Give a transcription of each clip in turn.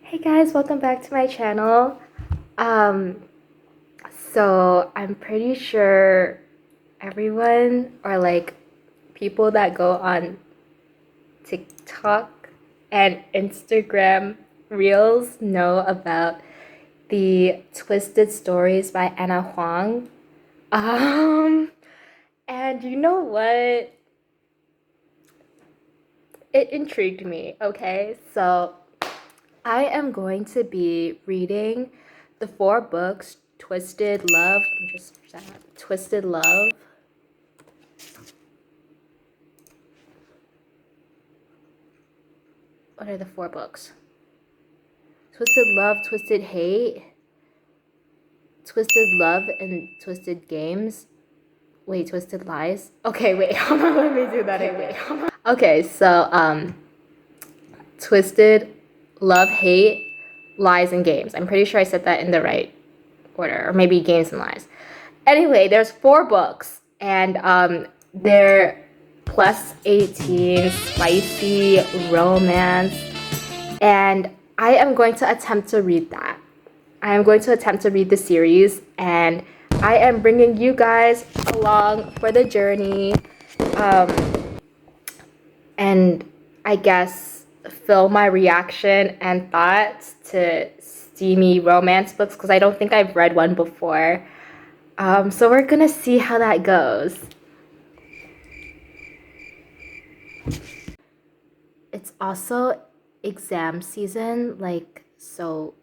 Hey guys, welcome back to my channel. Um, so I'm pretty sure everyone or like people that go on TikTok and Instagram Reels know about the Twisted Stories by Anna Huang. Um, and you know what? It intrigued me, okay? So I am going to be reading the four books Twisted Love. Twisted Love. What are the four books? Twisted Love, Twisted Hate, Twisted Love, and Twisted Games. Wait, Twisted Lies? Okay, wait, hold on, let me do that again. Okay, so, Twisted Love, Hate, Lies, and Games. I'm pretty sure I said that in the right order, or maybe Games and Lies. Anyway, there's four books, and they're plus 18, spicy romance, and I am going to attempt to read that. I am going to attempt to read the series, and I am bringing you guys along for the journey, and I guess film my reaction and thoughts to steamy romance books because I don't think I've read one before. So we're gonna see how that goes. It's also exam season, like, so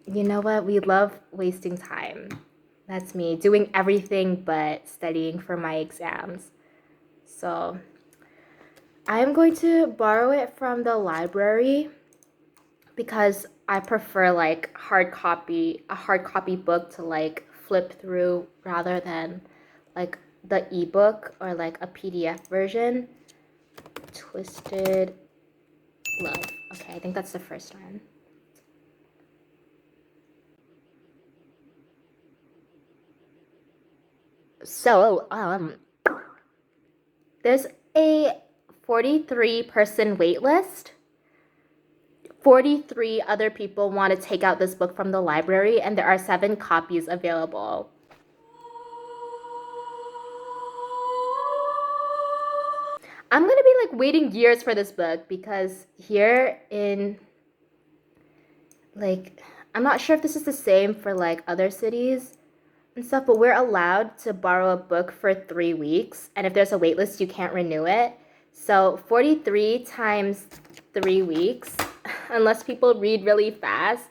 you know what? We love wasting time. That's me, doing everything but studying for my exams. So I'm going to borrow it from the library because I prefer like a hard copy book to like flip through rather than like the ebook or like a PDF version. Twisted Love. Okay, I think that's the first one. So, there's a 43-person wait list. 43 other people want to take out this book from the library, and there are 7 copies available. I'm gonna be like waiting years for this book because here in like, I'm not sure if this is the same for like other cities and stuff, but we're allowed to borrow a book for 3 weeks, and if there's a wait list, you can't renew it. So 43 times 3 weeks, unless people read really fast,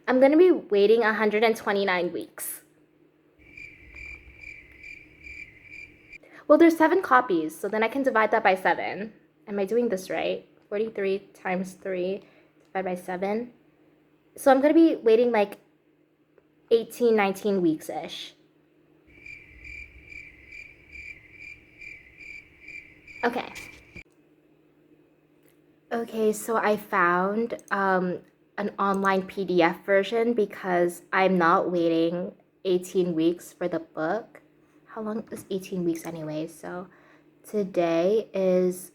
I'm gonna be waiting 129 weeks. Well, there's 7 copies, so then I can divide that by 7. Am I doing this right? 43 times 3 divided by 7. So I'm gonna be waiting like 18, 19 weeks-ish. Okay. Okay, so I found an online PDF version because I'm not waiting 18 weeks for the book. How long is 18 weeks anyway? So today is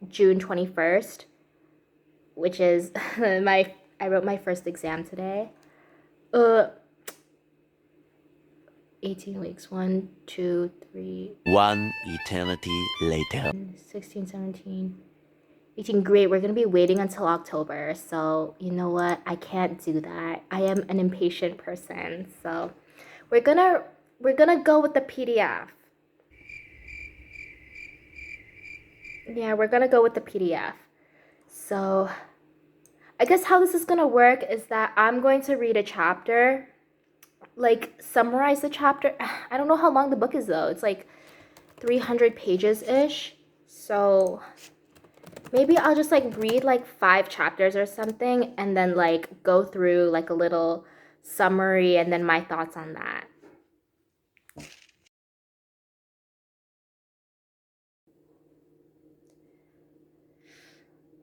June 21st, which is I wrote my first exam today. Uh 18 weeks. 1, 2, 3, One eternity later. 16, 17, 18. Great, we're gonna be waiting until October. So you know what? I can't do that. I am an impatient person. So we're gonna we're gonna go with the PDF. Yeah, we're gonna go with the PDF. So I guess how this is gonna work is that I'm going to read a chapter, like summarize the chapter. I don't know how long the book is though. It's like 300 pages ish. So maybe I'll just like read like 5 chapters or something and then like go through like a little summary and then my thoughts on that.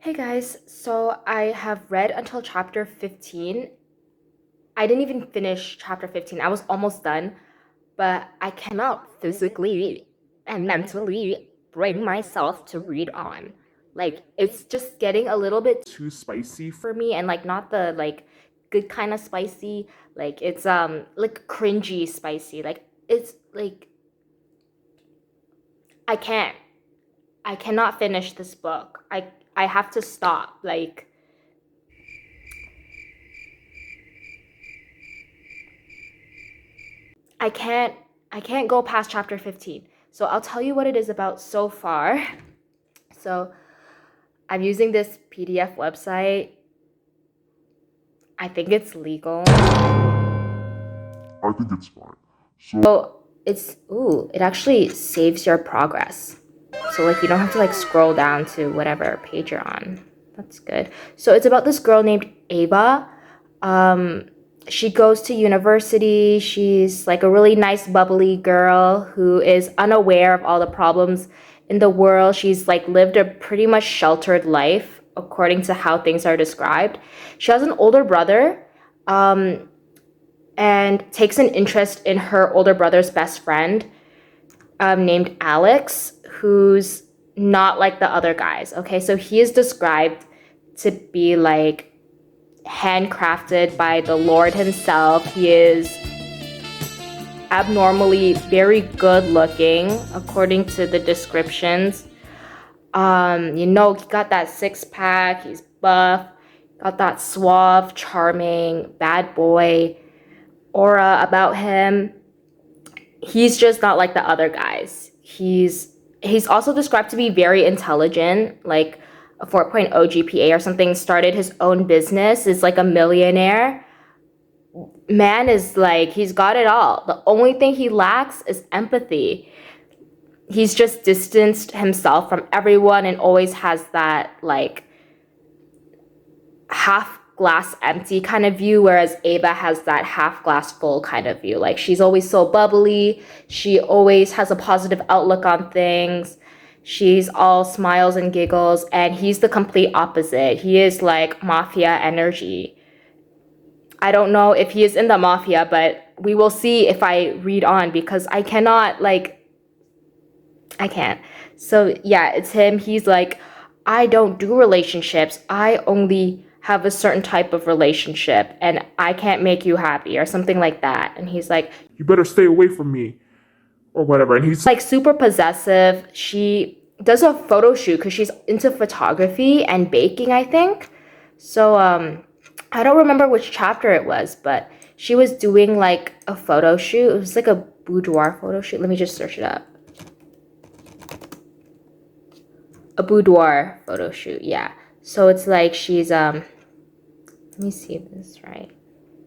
Hey guys, so I have read until chapter 15. I didn't even finish chapter 15. I was almost done, but I cannot physically and mentally bring myself to read on. Like it's just getting a little bit too spicy for me, and like not the like good kind of spicy. Like it's like cringy spicy. Like it's like I can't. I cannot finish this book. I have to stop. Like I can't I can't go past chapter 15. So I'll tell you what it is about so far. So I'm using this PDF website. I think it's legal. I think it's fine. So it actually saves your progress. So like you don't have to like scroll down to whatever page you're on. That's good. So it's about this girl named Ava. She goes to university. She's like a really nice, bubbly girl who is unaware of all the problems in the world. She's like lived a pretty much sheltered life according to how things are described. She has an older brother, and takes an interest in her older brother's best friend, named Alex, who's not like the other guys. Okay, so he is described to be like handcrafted by the Lord himself. He is abnormally very good looking according to the descriptions. He got that six pack, he's buff, got that suave, charming, bad boy aura about him. He's just not like the other guys. He's also described to be very intelligent, like a 4.0 GPA or something, started his own business, is like a millionaire. Man is like, he's got it all. The only thing he lacks is empathy. He's just distanced himself from everyone and always has that like half glass empty kind of view, whereas Ava has that half glass full kind of view. Like she's always so bubbly. She always has a positive outlook on things. She's all smiles and giggles, and he's the complete opposite. He is like mafia energy. I don't know if he is in the mafia, but we will see if I read on because I cannot I can't. So yeah, it's him. He's like, I don't do relationships. I only have a certain type of relationship and I can't make you happy or something like that. And he's like, You better stay away from me. Or whatever. And he's like super possessive. She does a photo shoot because she's into photography and baking, I think. So I don't remember which chapter it was, but she was doing like a photo shoot. It was like a boudoir photo shoot. Let me just search it up. A boudoir photo shoot, yeah. So it's like she's let me see if this is right.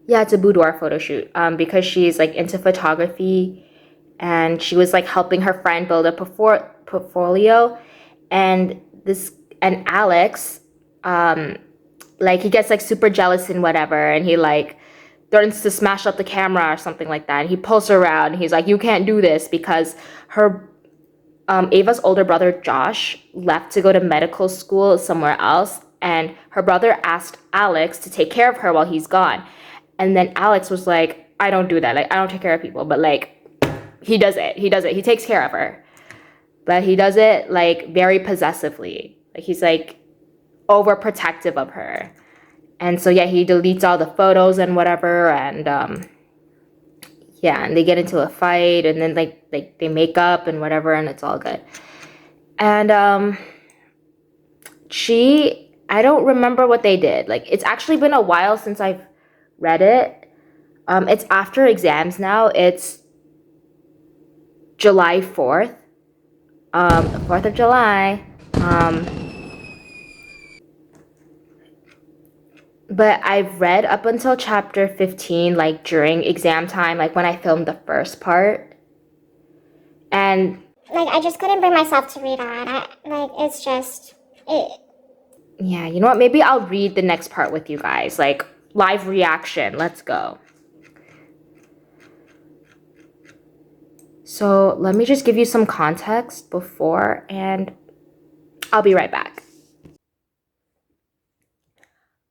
Yeah, it's a boudoir photo shoot. Because she's like into photography, and she was like helping her friend build a portfolio, and Alex, like he gets like super jealous and whatever, and he like threatens to smash up the camera or something like that. And he pulls her around. And he's like, "You can't do this," because her Ava's older brother Josh left to go to medical school somewhere else, and her brother asked Alex to take care of her while he's gone. And then Alex was like, I don't do that. Like, I don't take care of people. But like, he does it. He does it. He takes care of her. But he does it like very possessively. Like he's like overprotective of her. And so yeah, he deletes all the photos and whatever, and yeah, and they get into a fight, and then like they make up and whatever, and it's all good. And I don't remember what they did. Like it's actually been a while since I've read it. It's after exams now. It's July 4th. 4th of July. But I've read up until chapter 15, like during exam time, like when I filmed the first part. And like I just couldn't bring myself to read on. It's just it. Yeah, you know what? Maybe I'll read the next part with you guys. Like live reaction. Let's go. So let me just give you some context before, and I'll be right back.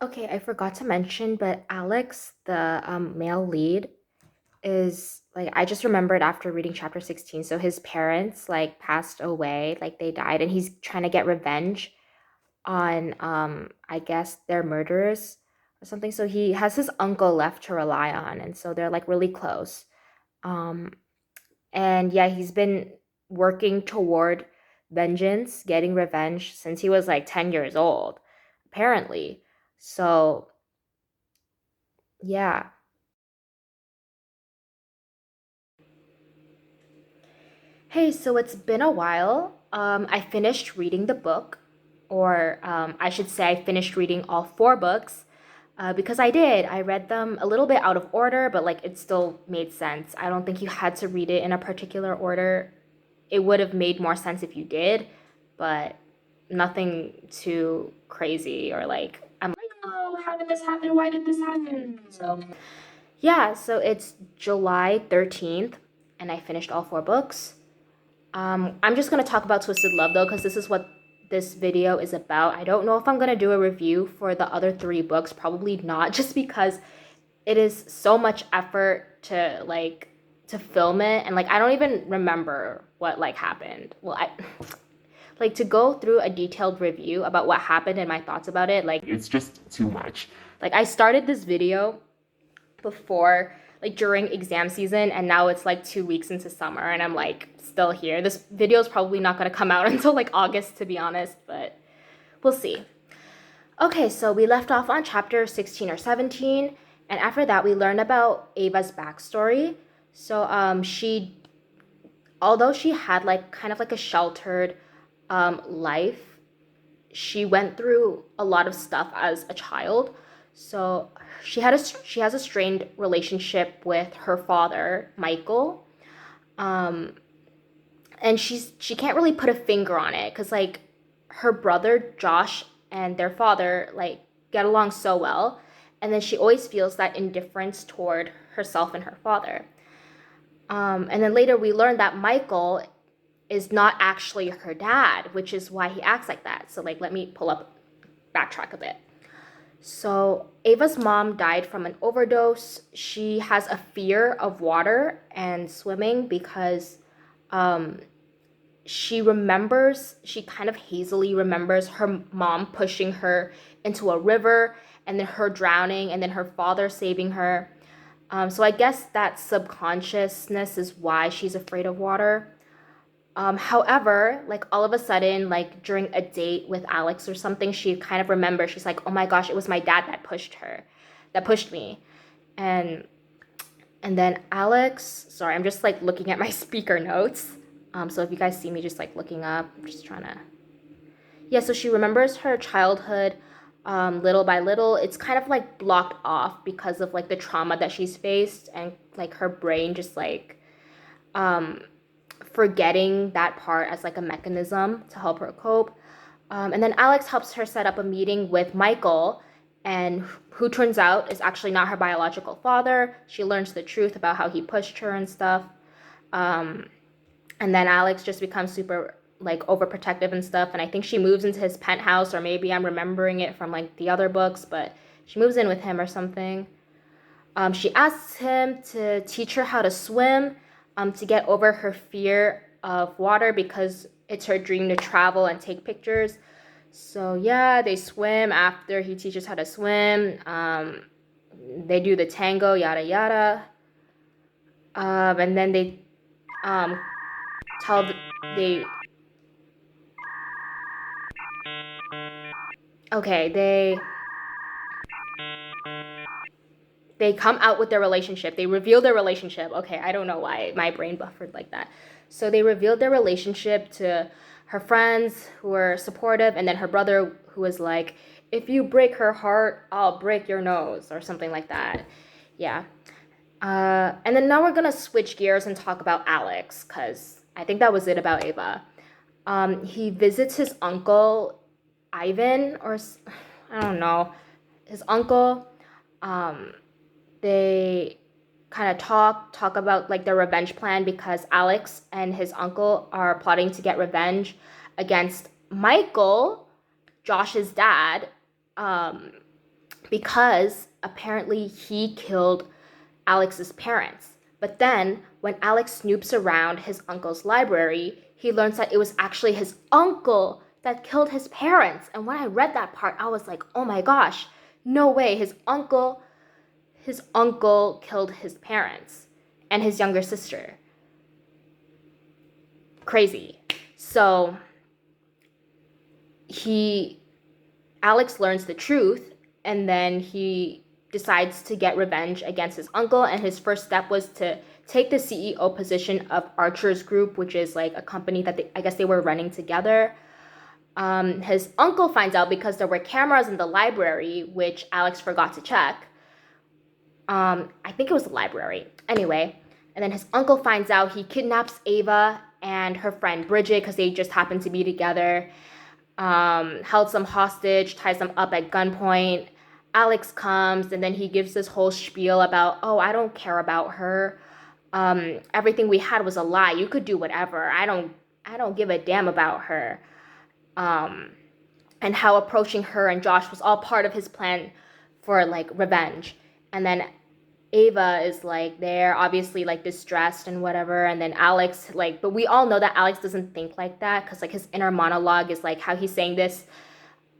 Okay, I forgot to mention, but Alex, the male lead, is like, I just remembered after reading chapter 16. So his parents like passed away, like they died, and he's trying to get revenge on I guess their murderers or something. So he has his uncle left to rely on, and so they're like really close. Um and yeah, he's been working toward vengeance, getting revenge since he was like 10 years old, apparently. So, yeah. Hey, so it's been a while. I finished reading the book, or I should say, I finished reading all four books because I did. I read them a little bit out of order, but like it still made sense. I don't think you had to read it in a particular order. It would have made more sense if you did, but nothing too crazy or like, I'm like, oh, how did this happen? Why did this happen? So, yeah, so it's July 13th, and I finished all four books. I'm just gonna talk about Twisted Love though, because this is what this video is about. I don't know if I'm gonna do a review for the other three books. Probably not, just because it is so much effort to film it, and like I don't even remember what like happened. Well, I like to go through a detailed review about what happened and my thoughts about it. Like It's just too much. like I started this video before like during exam season, and now it's like 2 weeks into summer and I'm like still here. This video is probably not going to come out until like August, to be honest, but we'll see. Okay, so we left off on chapter 16 or 17, and after that we learned about Ava's backstory. So although she had like kind of like a sheltered life, she went through a lot of stuff as a child. So she has a strained relationship with her father, Michael. Um, and she can't really put a finger on it because like her brother Josh and their father like get along so well, and then she always feels that indifference toward herself and her father. And then later we learn that Michael is not actually her dad, which is why he acts like that. So like let me backtrack a bit. So Ava's mom died from an overdose. She has a fear of water and swimming because um, she kind of hazily remembers her mom pushing her into a river and then her drowning and then her father saving her. So I guess that subconsciousness is why she's afraid of water. However, like all of a sudden, like during a date with Alex or something, she kind of remembers, she's like, oh my gosh, it was my dad that pushed me. And and then Alex, sorry, I'm just like looking at my speaker notes. So if you guys see me just like looking up, I'm just trying to, yeah, so she remembers her childhood little by little. It's kind of like blocked off because of like the trauma that she's faced, and like her brain just like um forgetting that part as like a mechanism to help her cope. And then Alex helps her set up a meeting with Michael, and who turns out is actually not her biological father. She learns the truth about how he pushed her and stuff. Um, and then Alex just becomes super like overprotective and stuff. And I think she moves into his penthouse, or maybe I'm remembering it from like the other books, but she moves in with him or something. She asks him to teach her how to swim, to get over her fear of water because it's her dream to travel and take pictures. So yeah, they swim after he teaches how to swim. They do the tango, yada yada. And then they um, tell the, they okay they come out with their relationship. They reveal their relationship. Okay, I don't know why my brain buffered like that. So they revealed their relationship to her friends who were supportive, and then her brother who was like, if you break her heart, I'll break your nose, or something like that. Yeah. And then now we're gonna switch gears and talk about Alex, because I think that was it about Ava. He visits his uncle, Ivan, I don't know, his uncle. Um, they kind of talk about like their revenge plan because Alex and his uncle are plotting to get revenge against Michael, Josh's dad, um, because apparently he killed Alex's parents. But then when Alex snoops around his uncle's library, he learns that it was actually his uncle that killed his parents. And when I read that part, I was like, oh my gosh, no way. His uncle killed his parents and his younger sister. Crazy. So Alex learns the truth, and then he decides to get revenge against his uncle, and his first step was to take the CEO position of Archer's Group, which is like a company that I guess they were running together. His uncle finds out because there were cameras in the library, which Alex forgot to check. I think it was the library. Anyway, and then his uncle finds out, he kidnaps Ava and her friend Bridget because they just happened to be together. Held them hostage, ties them up at gunpoint. Alex comes, and then he gives this whole spiel about, oh, I don't care about her. Everything we had was a lie. You could do whatever. I don't give a damn about her. And how approaching her and Josh was all part of his plan for like revenge. And then Ava is like there, obviously like distressed and whatever. And then Alex, like, but we all know that Alex doesn't think like that, because like his inner monologue is like how he's saying this,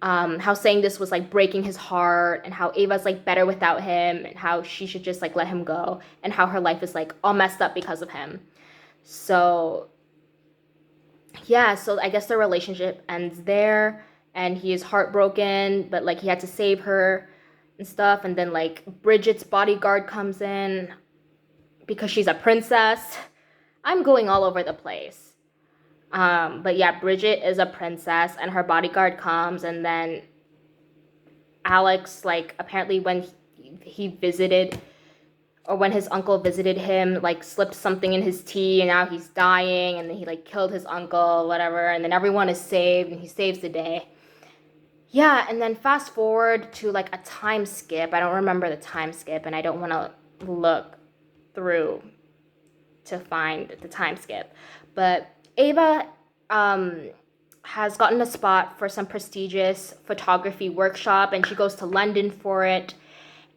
how saying this was like breaking his heart, and how Ava's like better without him, and how she should just like let him go, and how her life is like all messed up because of him. So yeah, so I guess their relationship ends there, and he is heartbroken, but like he had to save her and stuff. And then like Bridget's bodyguard comes in because she's a princess. I'm going all over the place. But yeah, Bridget is a princess, and her bodyguard comes, and then Alex, like, apparently when he visited, or when his uncle visited him, like, slipped something in his tea, and now he's dying, and then he, like, killed his uncle, whatever, and then everyone is saved, and he saves the day. Yeah, and then fast forward to, like, a time skip. I don't remember the time skip, and I don't want to look through to find the time skip. But Ava has gotten a spot for some prestigious photography workshop, and she goes to London for it.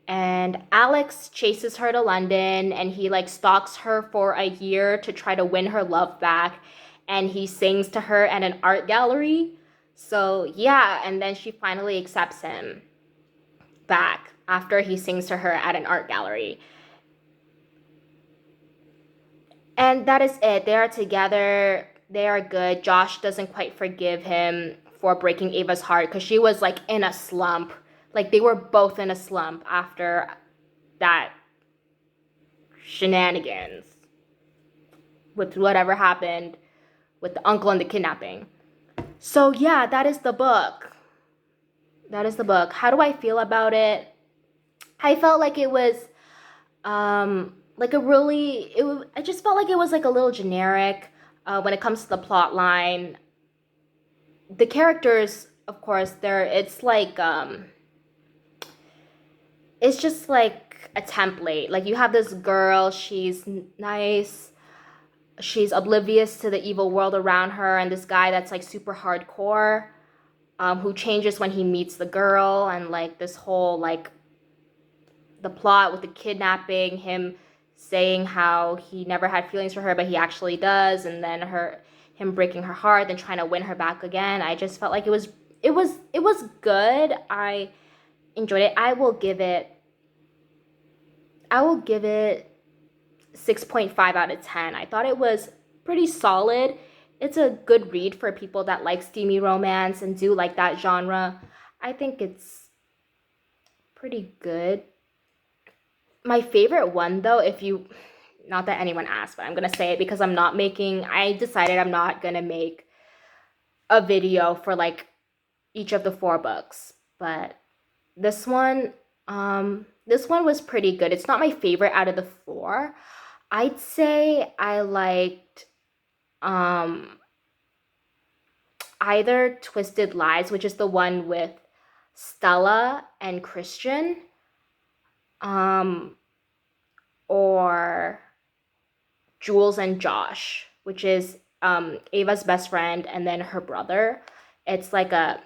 And Alex chases her to London, and he like stalks her for a year to try to win her love back. And he sings to her at an art gallery. So yeah, and then she finally accepts him back after he sings to her at an art gallery. And that is it. They are together. They are good. Josh doesn't quite forgive him for breaking Ava's heart because she was like in a slump. Like they were both in a slump after that shenanigans with whatever happened with the uncle and the kidnapping. So yeah, that is the book. That is the book. How do I feel about it? I felt like it was like a really, I just felt like it was like a little generic when it comes to the plot line. The characters, of course, it's like, it's just like a template. Like you have this girl, she's nice, she's oblivious to the evil world around her, and this guy that's like super hardcore, who changes when he meets the girl, and like this whole like the plot with the kidnapping, him saying how he never had feelings for her, but he actually does, and then him breaking her heart, then trying to win her back again. I just felt like it was good. I enjoyed it. I will give it 6.5 out of 10. I thought it was pretty solid. It's a good read for people that like steamy romance and do like that genre. I think it's pretty good. My favorite one, though, not that anyone asked, but I'm going to say it because I decided I'm not going to make a video for, like, each of the 4 books. But this one was pretty good. It's not my favorite out of the 4. I'd say I liked either Twisted Lies, which is the one with Stella and Christian, or Jules and Josh, which is Ava's best friend and then her brother. It's like a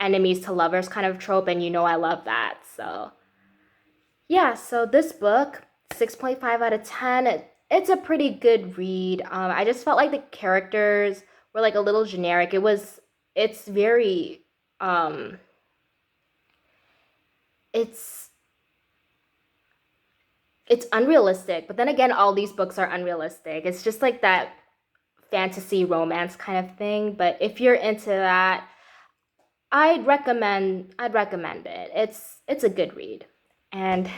enemies to lovers kind of trope, and you know I love that. So yeah, so this book, 6.5 out of 10. It's a pretty good read. I just felt like the characters were like a little generic. It was it's very it's unrealistic, but then again, all these books are unrealistic. It's just like that fantasy romance kind of thing. But if you're into that, I'd recommend it. It's a good read. And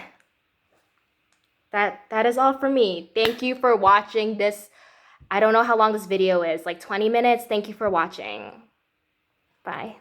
that is all for me. Thank you for watching this. I don't know how long this video is, like 20 minutes. Thank you for watching. Bye.